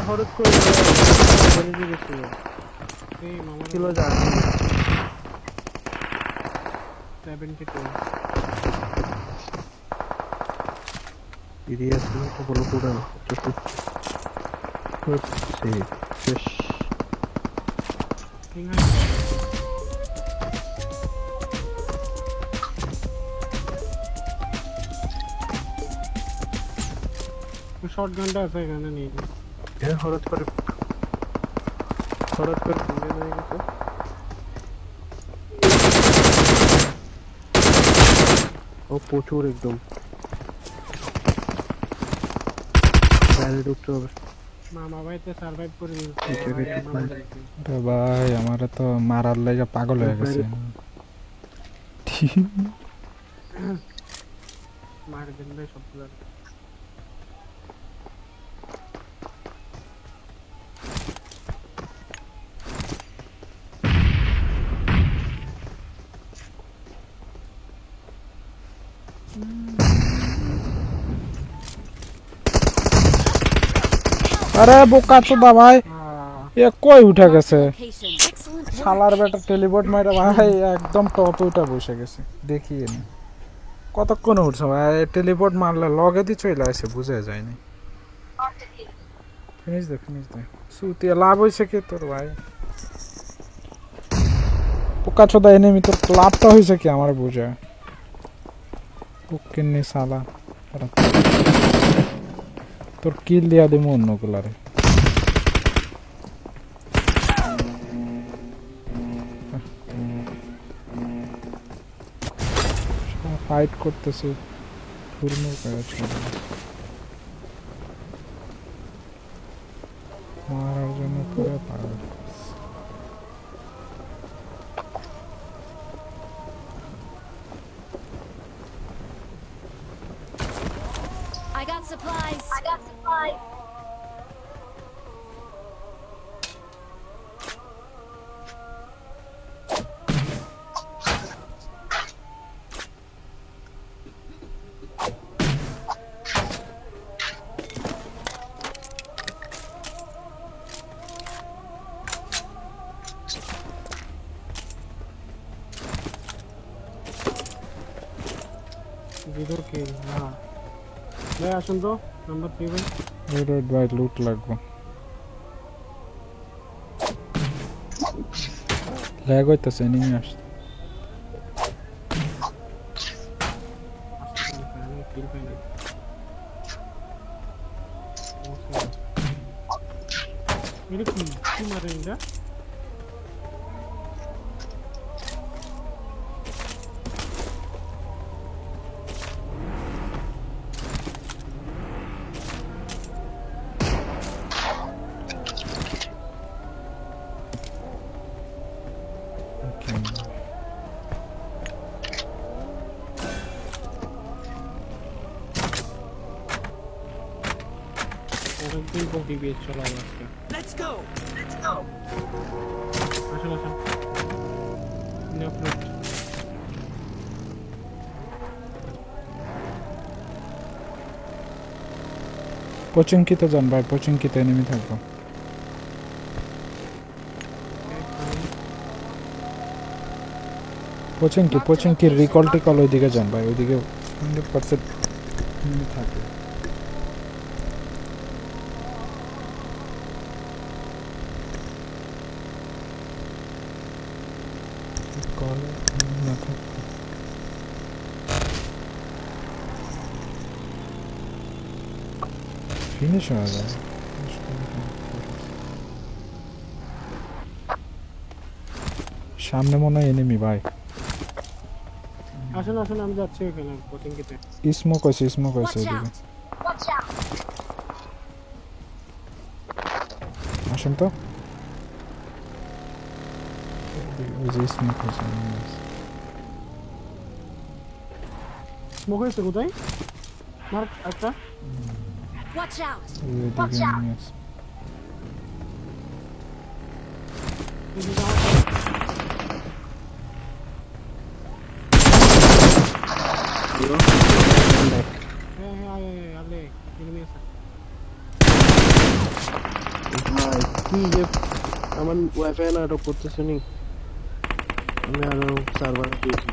হঠাৎ করে জেনে গেছিল এই মামা ছিল যা 72 সিরিয়াসলি তো বলো পুরো শেষ ঠিক আছে শর্ট গানটা আছে এখানে নিয়ে হঠাৎ করে সিঙ্গেল হয়ে গেছে ও প্রচুর একদম বাইরে ঢুকতে হবে মামা ভাইতে সার্ভাইভ করে ভাই আমার তো মারার লাগা পাগল হয়ে গেছে মার দেন ভাই সবগুলো আরে বোকা চোদা ভাই এ কই উঠে গেছে শালার বেটা টেলিপোর্ট মাইরা ভাই একদম টপ উঠা বসে গেছে দেখিয়ে নি কতক্ষণ উঠছে ভাই টেলিপোর্ট মারলে লগে দি চলে আসে বুঝা যায়নি ফিনিশ দে সুতিয়া লাভ হইছে কি তোর ভাই বোকা চোদা এনিমি তোর লাভটা হইছে কি আমার বুঝা বুকিন্নি শালা তোর কিল দিয়া দিমু অন্যগুলারে ফাইট করতেছে ফুলমুর কাজ মারার জন্য পুরো পাগল I got supplies. ভিতর কি না ভাই আসুন তো নাম্বার 3 ভাই রোড ভাই লুট লাগবে ল্যাগ হইতাছে এনিমি আসছে কিল পাই না এটা কি মারেন এটা অনেকদিন পর ডিবিএস চলাবো আজকে Let's go. আসুন আপলোড পচিংকিতে যান ভাই পচিংকিতে এনিমি থাকবো পচিংকির রিকল টিকল ওইদিকে যান ভাই ওইদিকে 100% এনিমি থাকে ফিনিশ হয়ে যায় সামনে মনে হয় এনিমি ভাই আসুন আমি যাচ্ছি ওখানে কোচিং কিতে স্মোক হয়েছে Watch এদিকে out. আসেন তো ওই যে স্মোক হয়েছে স্মোক হয়েছে কোথায় মার্ক একটা Watch out. ওইদিকে এনিমি আছে এদিকে আমার হ্যাঁ আলে এনিমি আছে ভাই কি যে আমার ওয়াইফাই নাটক করতেছে নি, আমি আরো সার্ভার দিয়েছি।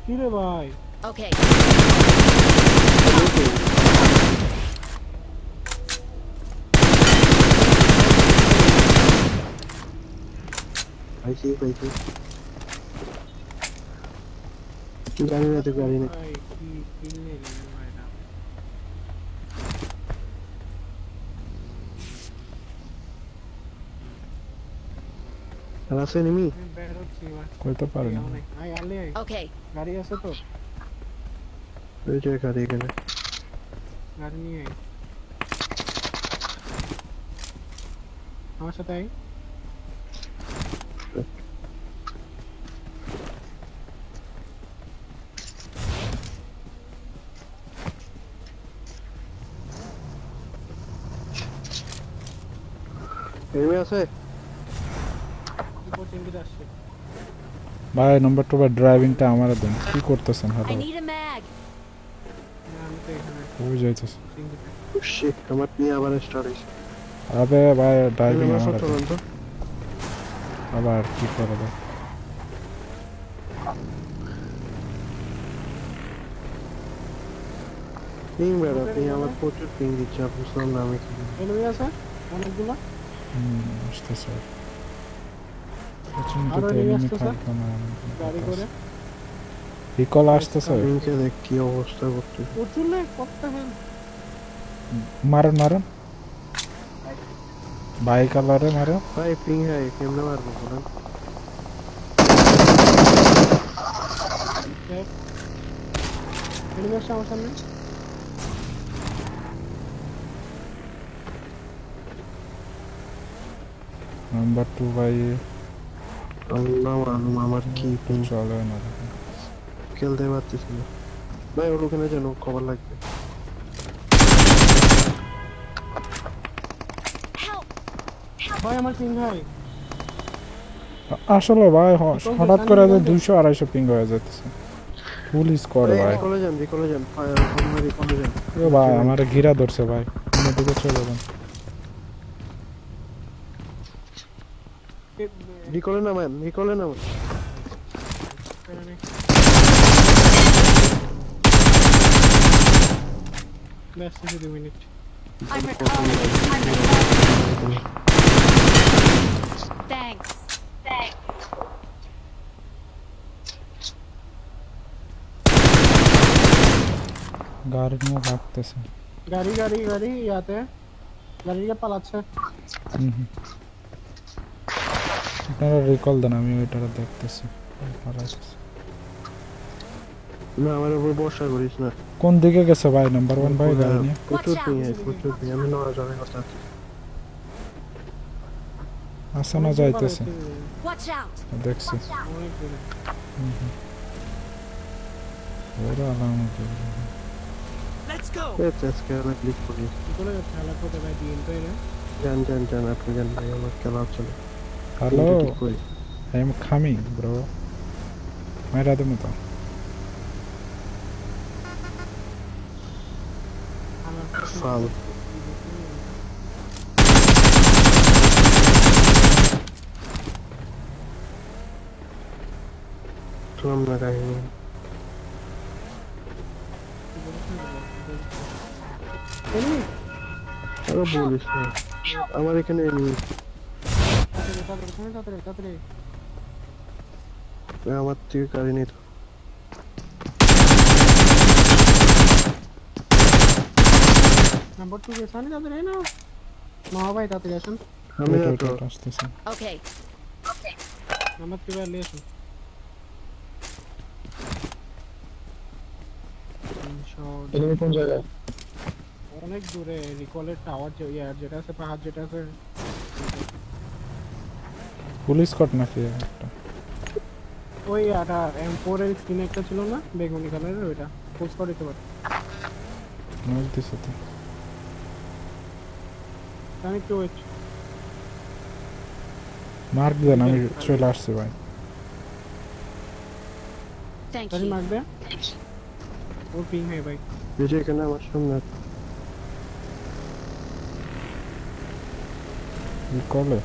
কি রে ভাই? Okay. পাইছি পাইছি, গাড়ি নেই তো গাড়ি নেই। ভাই কি কিল নেই রে ভাই না। আর আছে নিমি আমি বের হচ্ছি ভাই। কইতে পারে না। আই আলে আই। Okay. গাড়ি আছে তো? ওই যে গাড়ি এখানে। গাড়ি নিয়ে আই। আমার সাথে আই। এনিমি আছে। কোচিং দিতে আসছে। ভাই নাম্বার 2 ভাই ড্রাইভিংটা আমারে দেন। কি করতেছেন? I hello need a mag. না আমি তো এখানে কই যাইতেছে? কোচিং দিতে। শিট, আমার নিয়ে আবার স্টার্ট হইছে। আবে ভাই ড্রাইভিং আমার আমারে সত্য দেন। বন্ধু। আবার কি করে দাও? পিং বেড়া, পিং আমার প্রচুর পিং দিচ্ছে, বুঝলাম না আমি কি। এনিমি আছে অনেকগুলো। আসতেছে। প্রচন্ড আরো তো enemy এনিমি আসতেছে? থাকবে না। গাড়ি করে। রিকল আসতেছে। পিংকে দেখ কি অবস্থা করতে। প্রচুর না কতটা হেল। মারেন মারেন। বাইক আলারে মারো। ভাই পিং হ্যাঁ কেমনে মারবো বলেন। এনিমি আসছে আমার সামনে। নাম্বার 2 ভাই আল্লাহ মালুম আমার কি পিং, চলে না। খেলতে পারতেছি না ভাই। ওর ওখানে যেন খবর লাগবে। Help. ভাই আমার পিং ভাই। আসলে ভাই হঠাৎ করে 200 250 পিং হয়ে যাচ্ছে। ফুল স্কোয়াড ভাই। রিকলে যান, রিকলে যান, ফায়ার রিকলে যান। ও ভাই আমারে ঘিরা ধরছে ভাই। কোন দিকে চলে যান? রিকলে নামান, রিকলে নামান। ব্যস্ত 2 minute. I'm recalling. I'm recalling. Thanks. Thanks. গাড়ি নিয়ে ভাগতেছে। গাড়ি গাড়ি গাড়ি ইয়াতে গাড়িটা পালাচ্ছে। আপনারা রিকল দেন, আমি ওইটারে দেখতেছি। পালাইতেছে। না আমার উপর বর্ষা করিস না। কোন দিকে গেছে ভাই নাম্বার 1 ভাই গাড়ি নিয়ে? প্রচুর Watch পিং, out. প্রচুর পিং। আমি নড়া চড়া কথা আছি। আসানো যাইতেছে। Watch out. দেখছি। অনেক দূরে। ওরা আলামত। আজকে আমি ক্লিক করি। চলে যাচ্ছে খেলা করতে ভাই দিন তো এনে। যান যান যান, আপনি যান ভাই, আমার খেলা হচ্ছে না। হ্যালো ঠিক করি। I am coming bro. মেরা দে মতো। ফাল। শুনলাম না কাহিনী। এনিমি আরো বলিস না, আমার এখানে enemy। তাড়াতাড়ি আমার থেকে গাড়ি নেই তো। নাম্বার 2 গেছে আনি তাড়াতাড়ি না। না ভাই তাড়াতাড়ি আসুন। আমি না তো। আসতেছে। Okay. নাম্বার 3 ভাই লেসুন। enemy কোন জায়গায়? অনেক দূরে রিকলের টাওয়ার যে ইয়ার যেটা আছে পাহাড় যেটা আছে। পুলিশ কট নাকি একটা? ওই আটা M4 এর স্ক্রিনে একটা ছিল না বেগুনি কালারের, ওইটা পোস্ট করে দিতে পারে। মার দিছে তো। আমি একটু ওয়েট। মার্ক দেন, আমি চলে আসছি ভাই। Thank গাড়ি you. মারবে। ওর পিং है भाई এই যে এখানে আমার সামনে কি করলে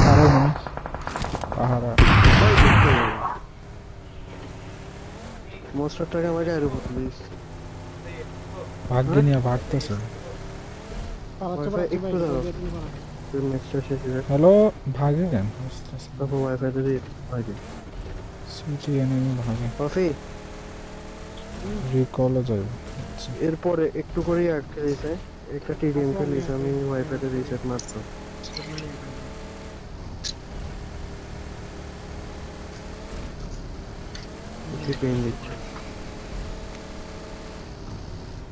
আরে মানে পাহাড়া মনস্টারটাকে আমার গায়ের উপর প্লিজ ভাগ্যে নিয়ে ভাগতেছে পালাচ্ছে Wi-Fi পালাচ্ছে একটু ভাই দাও। তুমি পালা। নেক্সট শেষ হয়ে হ্যালো ভাগে কেন তারপর ওয়াইফাই তে দিয়ে ভাগে সিটি এনিমি ভাগে কফি রিকলে যাবে আচ্ছা এরপরে একটু করে আটকে দিয়েছে একটা টিডিএম খেলিছে আমি ওয়াইফাই তে রিসেট মারতো কি পেন দিচ্ছে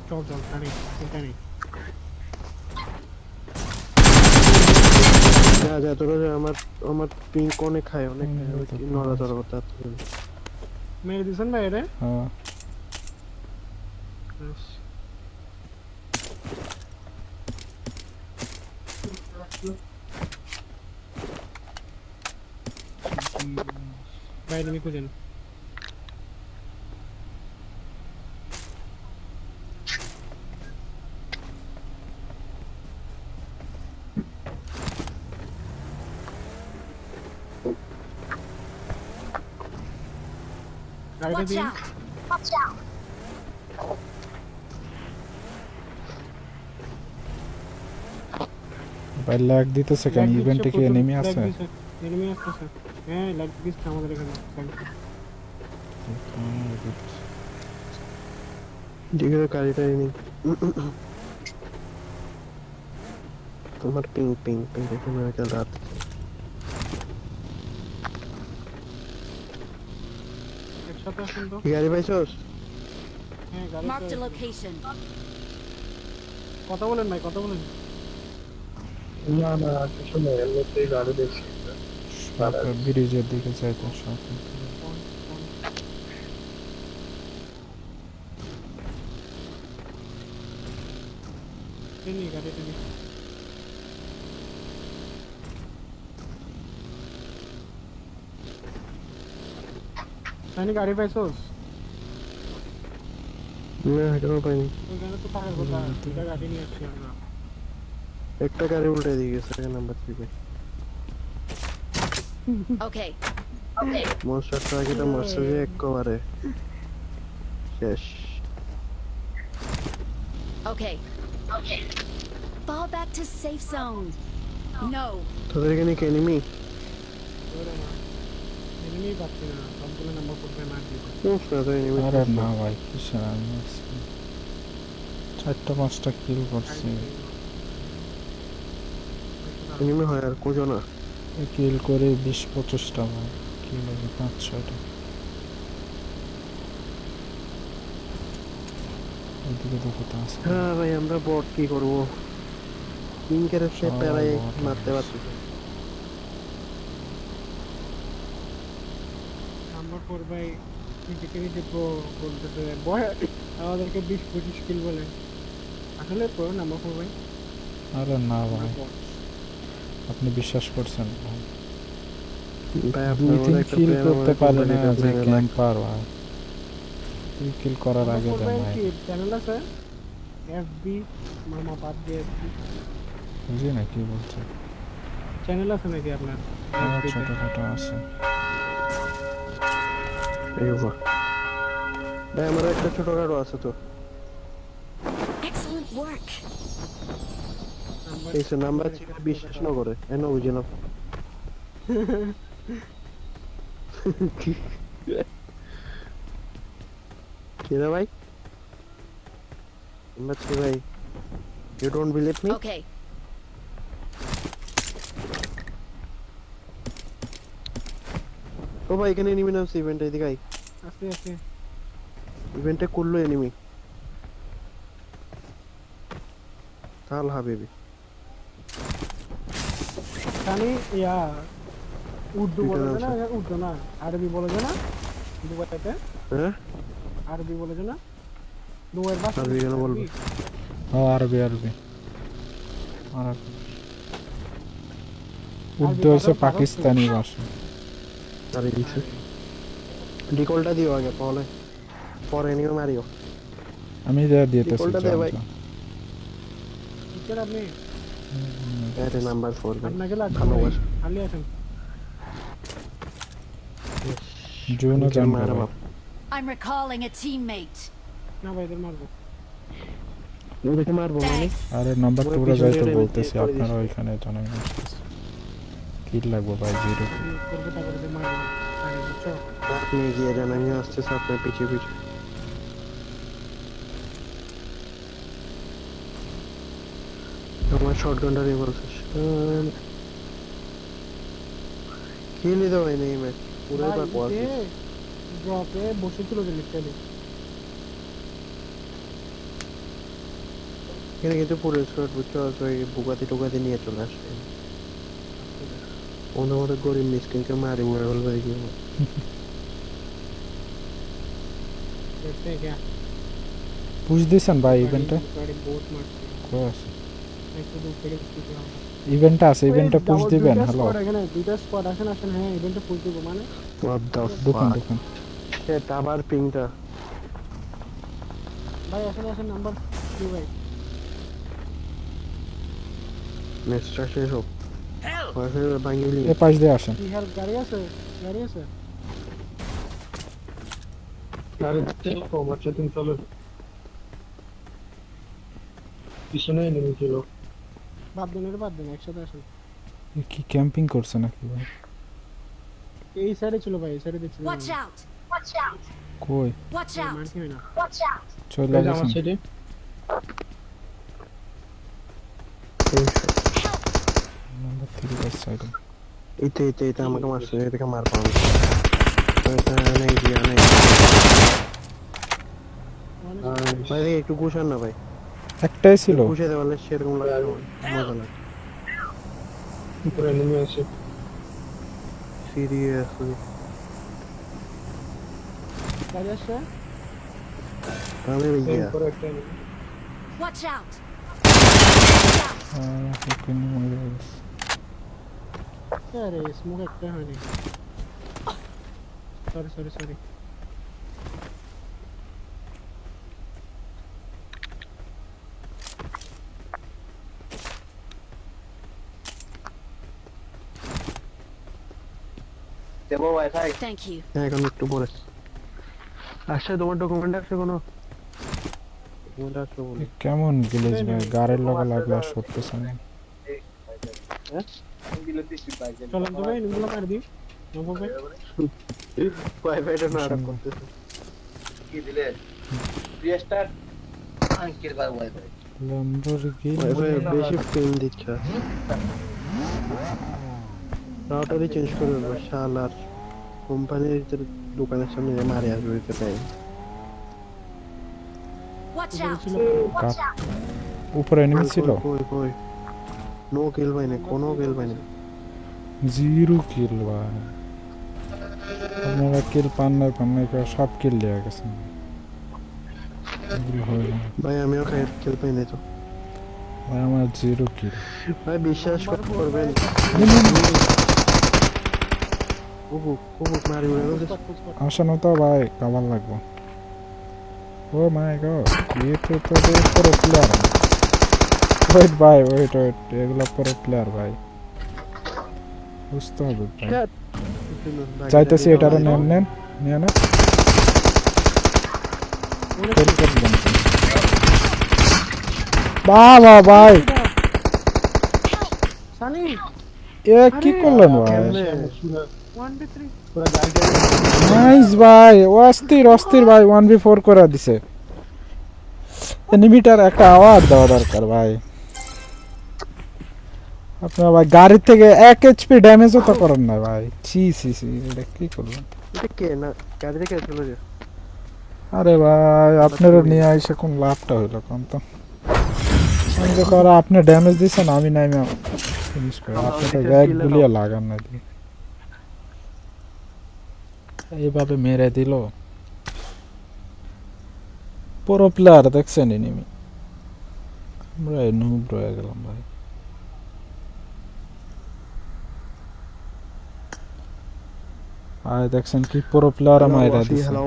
চল চল টানি টানি যা যা তোরা যা, আমার আমার পিঙ্ক অনেক খায় অনেক খায়, ওই কি নড়াচড়া করতে আর তো মেরে দিছেন ভাই এটা হ্যাঁ ভাই তুমি খুঁজেন গাড়িটা Watch দিন out! Watch out! ভাই ল্যাগ দিতেছে কেন ইভেন্টে কি এনিমি আছে এনিমি আছে হ্যাঁ লাইক দিচ্ছে আমাদের এখানে দিকে গাড়িটা এনে তোমার পিং পিং পিং দেখে মনে হয় রাত একসাথে আসুন তো কি গাড়ি পাইছস হ্যাঁ Marked গাড়ি a location. কথা বলেন ভাই কথা বলেন না না কিছু না এমনিতেই গাড়ি দেখছি ব্রিজের দিকে যাইতে সব টেনি গাড়ি টেনি গাড়ি পাইছোস না এখনো পাইনি ওইখানে তো থাকার কথা দুটা গাড়ি নিয়ে আসছি আমরা একটা গাড়ি উল্টে দিয়ে গেছে নাম্বার 3 পে Okay. মনস্টারটা আগে তো মারছে যে একবারে শেষ Okay. Fall back to safe zone. No. তোদের এখানে কি এনিমি ওরে না এনিমি পাচ্ছি না সবগুলো নাম্বার করবে না দিতে কোন না তো এনিমি আরে না ভাই কিসের আমি আছি 4টা 5টা কিল করছি এনিমি হয় আর কোজো না কিল করে 20-25টা ভাই কিল হবে 5-6টা এদিকে দেখো তো আছে হ্যাঁ ভাই আমরা বট কি করব পিঙ্কের সে সবাই প্যারাই bot মারতে পারছি নাম্বার 4 ভাই নিজেকে নিজে প্রো বলতেছে বয় আমাদেরকে 20-25 কিল বলে আসলে প্রো নাম্বার 4 ভাই আরে না ভাই আপনি বিশ্বাস করছেন ভাই ভাই 2-3 একটা কিল player করতে আমাদের পারে না company তে যে player ক্যাম্পার ভাই 2 কিল করার আগে দেন ভাই কি চ্যানেল আছে এফবি মামা বাদ দিয়ে বুঝি না কি বলছে চ্যানেল আছে নাকি আপনার আমার FB তে? ছোটখাটো আছে এই বাবা ভাই আমার একটা ছোটখাটো আছে তো Excellent work. নাম্বার এই নাম্বার বিশ্বাস না করে এনে বুঝি না কি রে ভাই নাম্বার 3 ভাই you don't believe me Okay. ও ভাই এখানে এনিমি নামছে ইভেন্টে এদিকে আই আছে আছে ইভেন্টে করলো এনিমি তাল হাবিবি জানি ইয়া উর্দু এটা বলে নাম না উর্দু না আরবি বলে না দুবাইতে হ্যাঁ আরবি বলে না দুবাইয়ের ভাষা আরবি কেন বলবো? ও আরবি আরবি উর্দু হচ্ছে পাকিস্তানি ভাষা। আরে দিছে ডিকলটা দিও আগে তাহলে পরে নিও মারিও আমি যা দিতেছি ডিকলটা দে ভাই টিচার আপনি আরে নাম্বার 4 ভাই আপনাকে লাগবে ভালোবাস খালি আছেন জোনও নিচে জানবো মারা ভাই। বাপ I'm recalling a teammate. না ভাই এদের মারবো ওদেরকে মারবো মানে Thanks. আরে নাম্বার ওই 2 রে পিছনে যাই তো এলে বলতেছি করে আপনারা দিস। ওইখানে জানেন না কিল লাগবে ভাই 0 করবো তারপরে মারবো আরে বুঝছো আপনি গিয়ে যান আমি আসতেছি আপনার পিছিয়ে পিছিয়ে আমার শটগানটা নিয়ে বলছিস খেলে দাও এই নেই ম্যাচ পুরোই বা কোয়াস ড্রপে বসেছিল যে লিটারালি এখানে কিন্তু পুরো স্কোয়াড বুঝছো ওই বুগাতি টুগাতি নিয়ে চলে আসছে ওনার মতো গরিব মিসকিনকে মারি মরে বলবে কি দেখতে গিয়া পুশ দিছেন ভাই ইভেন্টে গাড়ি বহুত মারছে কোস একটু দূর থেকে দিতে হবে ইভেন্টে আছে ইভেন্টে পুশ দিবেন হ্যালো এখানে দুইটা স্কোয়াড আসেন আসেন হ্যাঁ ইভেন্টে পুশ দিব মানে হোয়াট দ্য দেখুন ফাক দেখুন এটা আবার পিংটা ভাই আসেন আসেন নাম্বার 2 ভাই ম্যাচটা শেষ হোক ওয়াইফাই ভাঙিলি এ পাশ দিয়ে আসেন কি হেল্প গাড়ি আছে আরে তেল কম আছে তুমি চলো পিছনে নেমে ছিল বাদ দেন একসাথে আসেন এ কি ক্যাম্পিং করছে নাকি ভাই এই সাইডে ছিল ভাই এই সাইডে দেখছি Watch out. কই Watch out. মারছি না চলে গেছেন সাইডে নাম্বার 3 এর সাইডে এইটা আমাকে মারছে এটাকে মারবো আমি এটা নেই দিয়া নেই ভাই দেখি একটু গুছান না ভাই একটাই ছিল গুছিয়ে দেওয়া সেরকম লাগে মজা লাগে উপরে নেমে আছে সিরিয়াসলি গাড়ি আসছে আমি ভাইয়া Watch out. ওখানে মরে গেছে আরে স্মোক একটা হয়নি সরি দেবো ওয়াইফাই Thank you. হ্যাঁ এখন একটু পরে আসছে তোমার ডকুমেন্ট আছে কোনো ডকুমেন্ট আছে বলে এ কেমন গ্লিচ ভাই গাড়ির লগে লাগলে আর সরতেছে না চলেন তো ভাই নিগুলো কার দিই নবো ভাই ওয়াইফাইটা না আরাম করতেছে ল্যাম্বরগিনি ওয়াইফাই বেশি পেন দিচ্ছে রাউটারই চেঞ্জ করে দেবো শালার কোম্পানির দোকানের সামনে যে মারে আসবে ওইটা তাই Watch out. উপরে এনিমি ছিল কই কই নো কিল পাইনি কোনো কিল পাইনি 0 কিল ভাই আপনারা কিল পান না কেউ সব কিল দেওয়া গেছে এগুলো হয় না। ভাই আমিও কিল পাইনি তো ভাই আমার 0 কিল ভাই বিশ্বাস করবেন কুকুক মারি উড়ে গেছে আসেন তো ভাই কাবার লাগবো ও মাই গড ये तो পুরো প্লেয়ার ওয়েট ভাই ওয়েট এগুলো পুরো প্লেয়ার ভাই বুঝতে হবে ভাই চাইতেছি এটারও নেন নিয়ে না বাবা ভাই সানি এ কি করলেন ভাই 1v3 নাইস ভাই অস্থির ভাই 1v4 করে দিছে এনিমিটার একটা আওয়াজ দেওয়া দরকার ভাই আপনার ভাই গাড়ি থেকে 1 এইচপি ড্যামেজও তো করেন না ভাই ছি এটা কি করলেন এটা কে না গাড়ি থেকে চলে যা আরে ভাই আপনারও নিয়ে আইসে কোন লাভটা হইলো কোন তো আমি তো করা আপনি ড্যামেজ দিছেন আমি নাই আমি ফিনিশ করে আপনি তো এক গুলিয়া লাগান না দিয়ে এইভাবে মেরে দিল পুরো প্লেয়ার দেখছেন এনিমি আমরা নুব রয়ে গেলাম ভাই আর দেখছেন কি পুরো প্লেয়ার মাইরা দিছে হ্যালো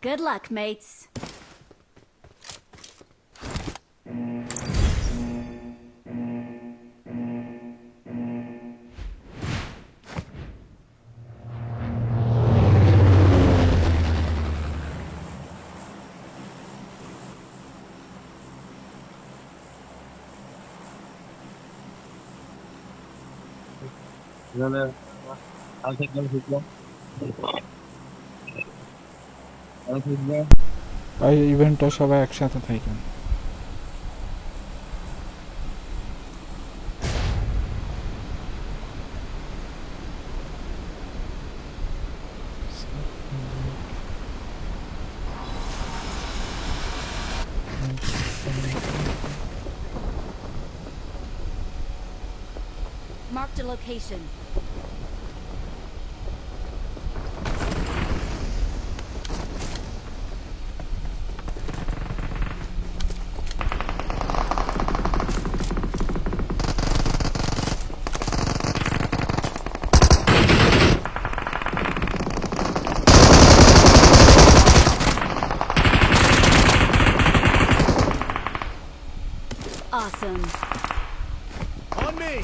Good luck, mates. এখানে কাল থেকে শিখবো ভাই ইভেন্টটা সবাই একসাথে থাকেন Marked a location. Awesome. On me!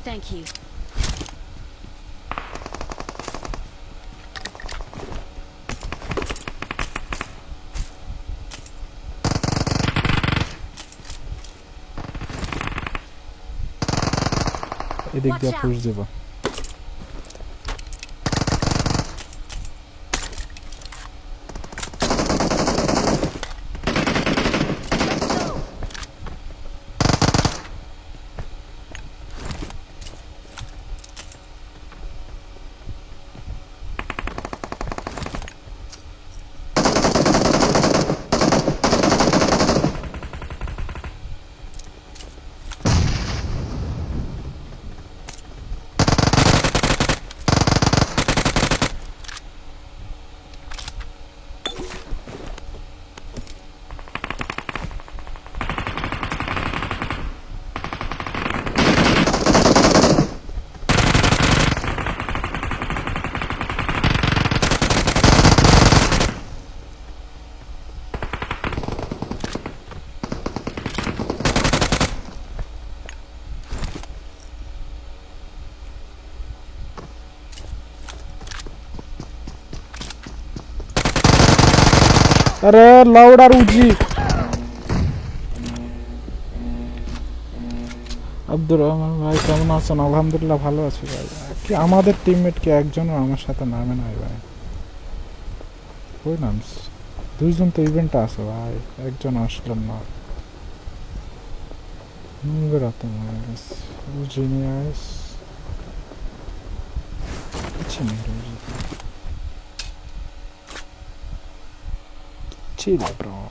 Thank you. এদিক দিয়ে পুশ দেব আরে লাউড আর উজি আব্দুর রহমান ভাই কেমন আছেন আলহামদুলিল্লাহ ভালো আছি ভাই কি আমাদের টিমমেট কি একজনও আমার সাথে নামে নাই ভাই কই নামস দুইজন তো ইভেন্টে আছে ভাই একজন আসলেন না বেরাতে জিনিয়াস কিছু নেই chill bro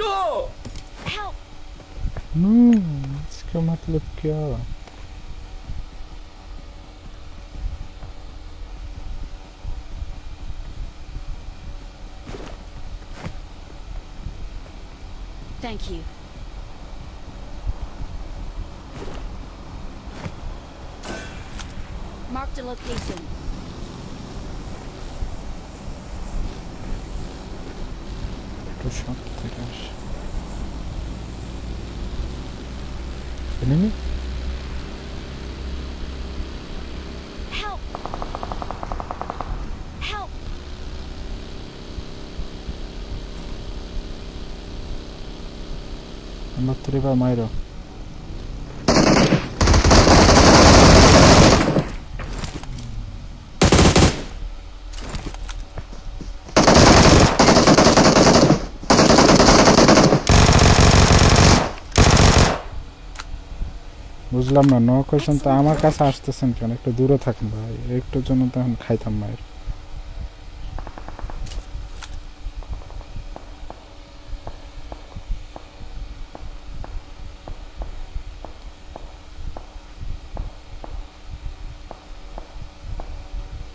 Help! नो इसका मतलब क्या Thank you. Marked a location. तो शॉट থেকে আসে enemy Help! Help! আমার তরিবা মাইরো বুঝলাম না নো কোশ্চেন তো আমার কাছে আসতেছেন কেন একটু দূরে থাকুন ভাই একটুর জন্য তো এখন খাইতাম মায়ের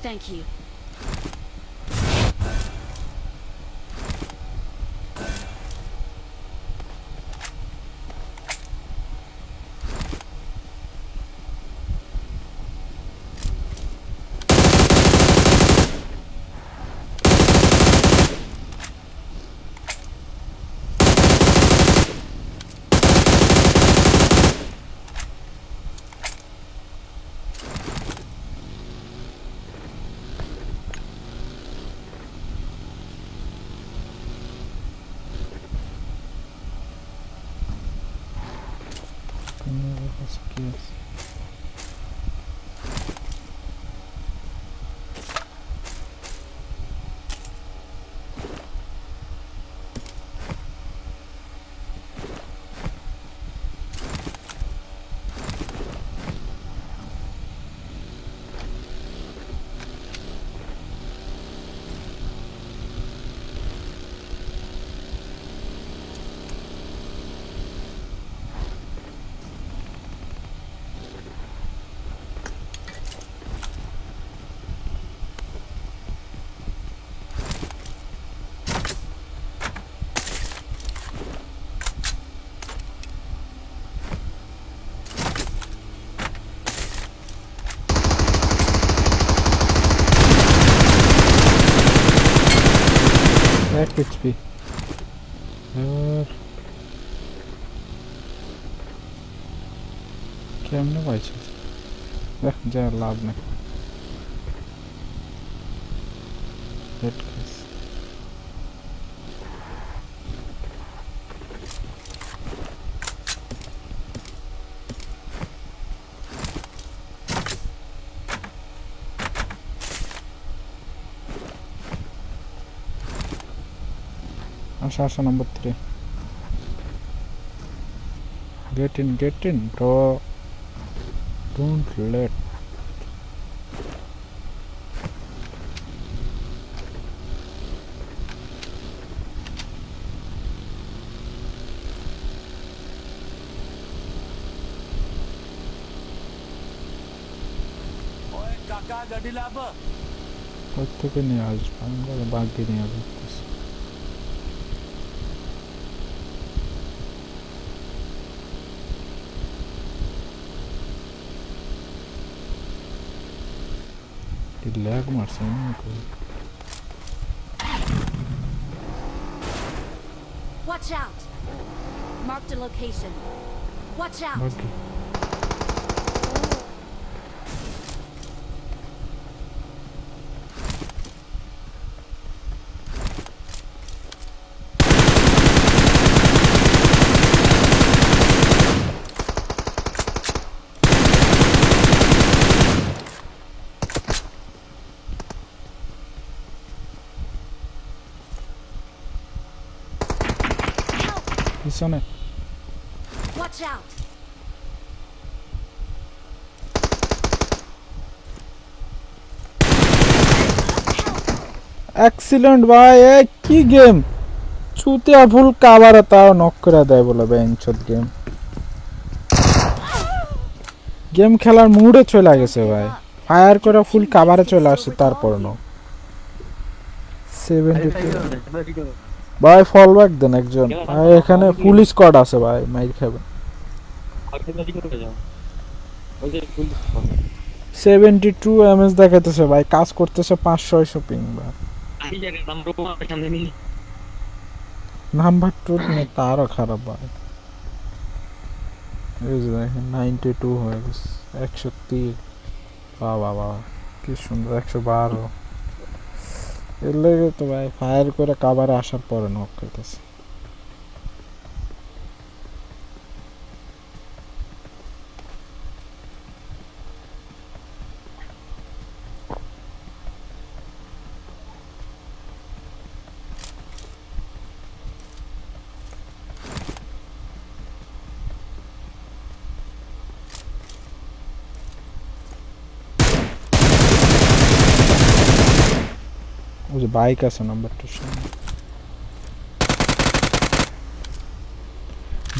Thank you. আমার কাছে কি আছে এক এইচপি এবার কেমনে পাইছে দেখ যা লাভ নেই হেড কেস আসা number 3 get in don't let ओए काका गाड़ी लाब প্রত্যেকে নিয়ে আসবে আমরা বাকি নিয়ে আসতেছি ল্যাগ মারছে না কই Watch out! Marked a location. Watch out! বাকি পিছনে Watch out! এক্সিলেন্ট ভাই কি গেম চুতিয়া ফুল কাবারে তাও নক করে দেয় বলে বেঞ্চত গেম খেলার মুডে চলে গেছে ভাই ফায়ার করে ফুল কাবারে চলে আসছে তারপর নক 72 ভাই ফল ব্যাক দেন একজন ভাই এখানে ফুল স্কোয়াড আছে ভাই মাইর খাবে 72 এমএস দেখাইতেছে ভাই কাজ করতেছে 500 পিং ভাই নাম্বার 2 নে তারও খারাপ ভাই এই যে দেখেন 92 হয়ে গেছে 103 বাহ বাহ বাহ কি সুন্দর 112 এর লাগে তো ভাই ফায়ার করে কাভারে আসার পরে নক করতেছে ওই যে বাইক আছে নাম্বার 2 সামনে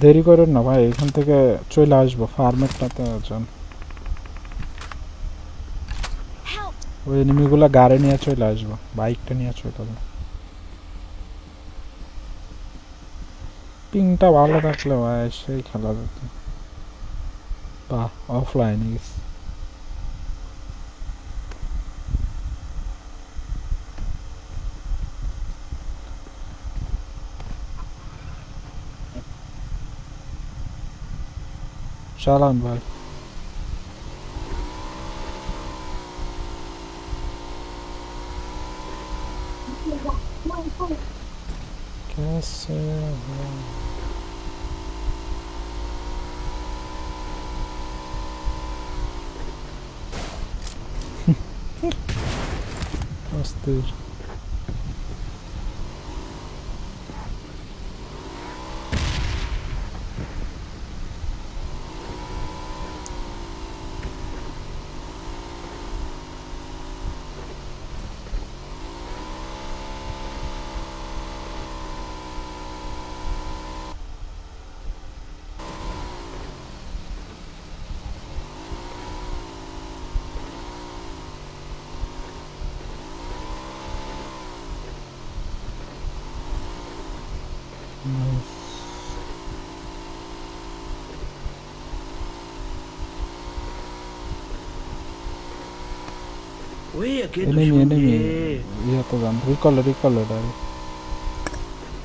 দেরি করেন না ভাই এখান থেকে চলে আসবো ফার্মেরটাতে যান ওই এনিমিগুলা গাড়ি নিয়ে চলে আসবো বাইকটা নিয়ে চলে যাবো পিংটা ভালো থাকলে ভাই সেই খেলা যেত বাহ অফলাইন গেছে चालान भाई कैसे अस्थिर enemy iya तो जान recall डाल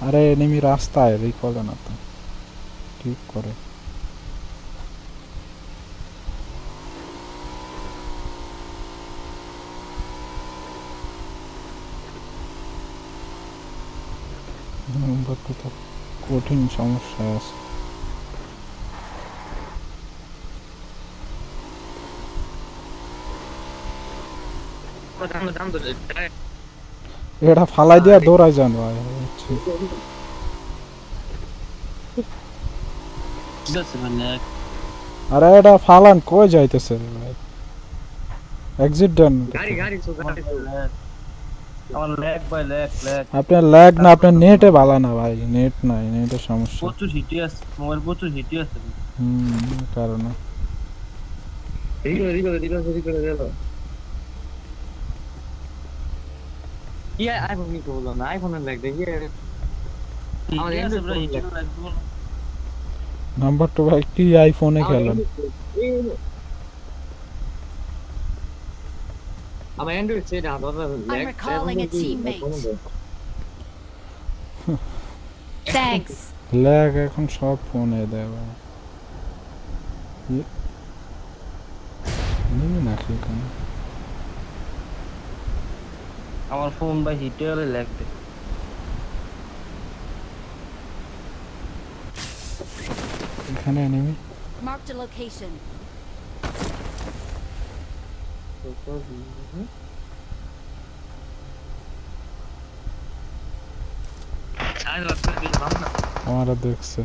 अरे enemy रास्ता है recall ना तो ठीक करे नंबर तो कठिन समस्या আছে এটা ফালাই দিয়া দৌড়াই যান ভাই আরে এটা ফালান কই যাইতেছে ভাই এক্সিট ডান আমার ল্যাগ ভাই ল্যাগ আপনার ল্যাগ না আপনার নেটে ভালো না ভাই নেট নাই নেটের সমস্যা প্রচুর হিটি আছে মোবাইল প্রচুর হিটি আছে কারণে রিকল গেল কি আইফোন নি তো বলো না আইফোনের ল্যাগ দেখি আমার অ্যান্ড্রয়েড নাম্বার 2 ভাই কি আইফোনে খেলেন আমার অ্যান্ড্রয়েড সেট আলাদা lag I'm recalling a teammate. Thanks. Lag এখন সব ফোনে দেয় ভাই নিমি না কেন আমার ফোন ভাই হিটে হলে ল্যাগ দেয় এখানে নিমি Marked a location. আমারা দেখছে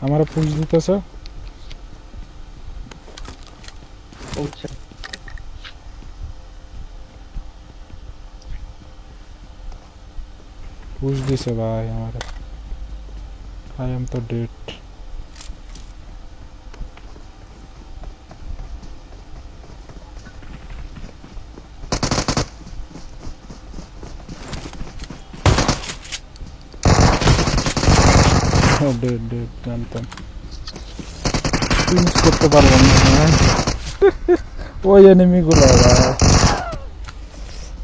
আমারা পুশ দিতেছে পুশ দিছে ভাই আমারে আই এম তো ডেড ডেড ডেড জানতাম ফিনিশ করতে পারলাম না ভাই। ওই এনিমিগুলো ভাই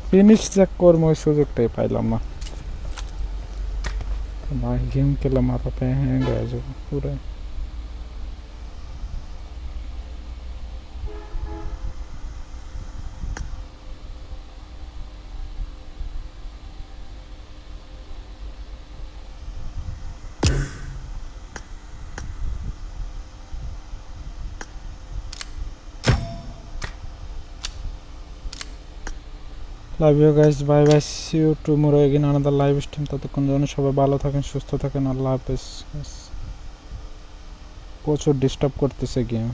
ফিনিশ চেক করবো ওই সুযোগটাই পাইলাম না भाई गेम के लमारा पे हैं गए जो पूरे love you guys bye bye see you tomorrow again another live stream ততক্ষণ যেন সবাই ভালো থাকেন সুস্থ থাকেন আল্লাহ হাফেজ প্রচুর ডিস্টার্ব করতেছে গেম